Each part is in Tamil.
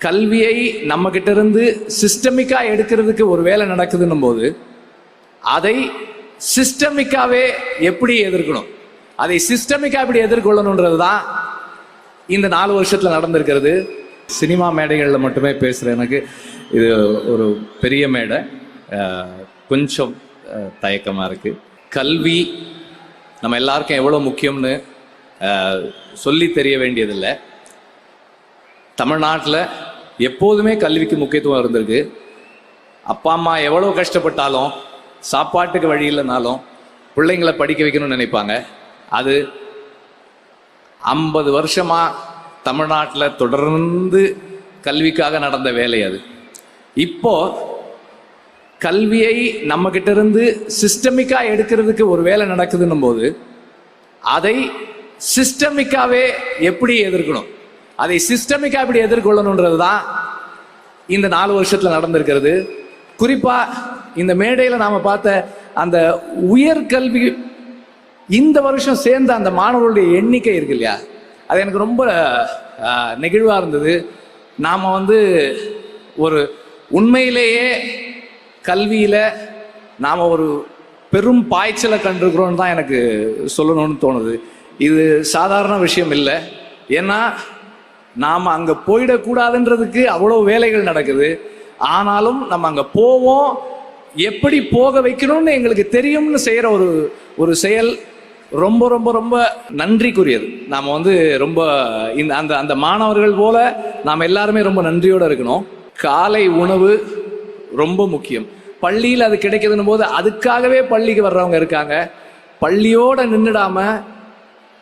கல்வியை நம்ம கிட்ட இருந்து சிஸ்டமிக்கா எடுக்கிறதுக்கு ஒரு வேலை நடக்குதுன்னும் போது அதை சிஸ்டமிக்காவே எப்படி எதிர்க்கணும், அதை சிஸ்டமிக்கா எப்படி எதிர்கொள்ளணுன்றது தான் இந்த 4 வருஷத்துல நடந்திருக்கிறது. சினிமா மேடைகளில் மட்டுமே பேசுகிற எனக்கு இது ஒரு பெரிய மேடை, கொஞ்சம் தயக்கமாக இருக்குது. கல்வி நம்ம எல்லாருக்கும் எவ்வளோ முக்கியம்னு சொல்லி தெரிய வேண்டியதில்லை. தமிழ்நாட்டில் எப்போதுமே கல்விக்கு முக்கியத்துவம் இருந்திருக்கு. அப்பா அம்மா எவ்வளோ கஷ்டப்பட்டாலும் சாப்பாட்டுக்கு வழி இல்லைனாலும் பிள்ளைங்களை படிக்க வைக்கணும்னு நினைப்பாங்க. அது 50 வருஷமாக தமிழ்நாட்டில் தொடர்ந்து கல்விக்காக நடந்த வேலை. அது இப்போ கல்வியை நம்ம கிட்ட இருந்து சிஸ்டமிக்கா எடுக்கிறதுக்கு ஒரு வேலை நடக்குதுன்னும் போது அதை சிஸ்டமிக்காவே எப்படி எதிர்க்கணும், அதை சிஸ்டமிக்கா எப்படி எதிர்கொள்ளணுன்றது தான் இந்த 4 வருஷத்துல நடந்திருக்கிறது. குறிப்பா இந்த மேடையில் நாம பார்த்த அந்த உயர்கல்வி இந்த வருஷம் சேர்ந்த அந்த மாணவர்களுடைய எண்ணிக்கை இருக்கு இல்லையா, அது எனக்கு ரொம்ப நெகிழ்வாக இருந்தது. நாம் ஒரு உண்மையிலேயே கல்வியில் நாம் ஒரு பெரும் பாய்ச்சலை கண்டிருக்கிறோன்னு தான் எனக்கு சொல்லணும்னு தோணுது. இது சாதாரண விஷயம் இல்லை. ஏன்னா நாம் அங்கே போயிடக்கூடாதுன்றதுக்கு அவ்வளோ வேலைகள் நடக்குது. ஆனாலும் நம்ம அங்கே போவோம், எப்படி போக வைக்கணும்னு எங்களுக்கு தெரியும்னு செய்கிற ஒரு செயல் ரொம்ப ரொம்ப ரொம்ப நன்றிக்குரியது. நாம் ரொம்ப அந்த அந்த மாணவர்கள் போல நாம் எல்லாருமே ரொம்ப நன்றியோடு இருக்கணும். காலை உணவு ரொம்ப முக்கியம். பள்ளியில் அது கிடைக்குதுன்னும் போது அதுக்காகவே பள்ளிக்கு வர்றவங்க இருக்காங்க. பள்ளியோட நின்றுடாம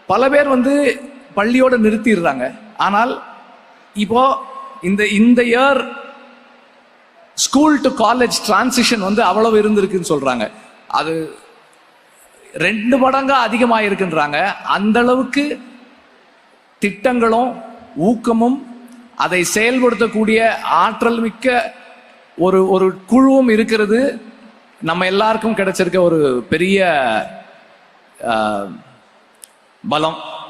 பல பேர் பள்ளியோட நிறுத்திடுறாங்க. ஆனால் இப்போ இந்த year school to college transition அவ்வளவு இருந்திருக்குன்னு சொல்றாங்க. அது 2 மடங்கா அதிகமாக இருக்குன்றாங்க. அந்த அளவுக்கு திட்டங்களும் ஊக்கமும் அதை செயல்படுத்தக்கூடிய ஆற்றல் மிக்க ஒரு குழுவும் இருக்கிறது. நம்ம எல்லாருக்கும் கிடைச்சிருக்க ஒரு பெரிய பலம்.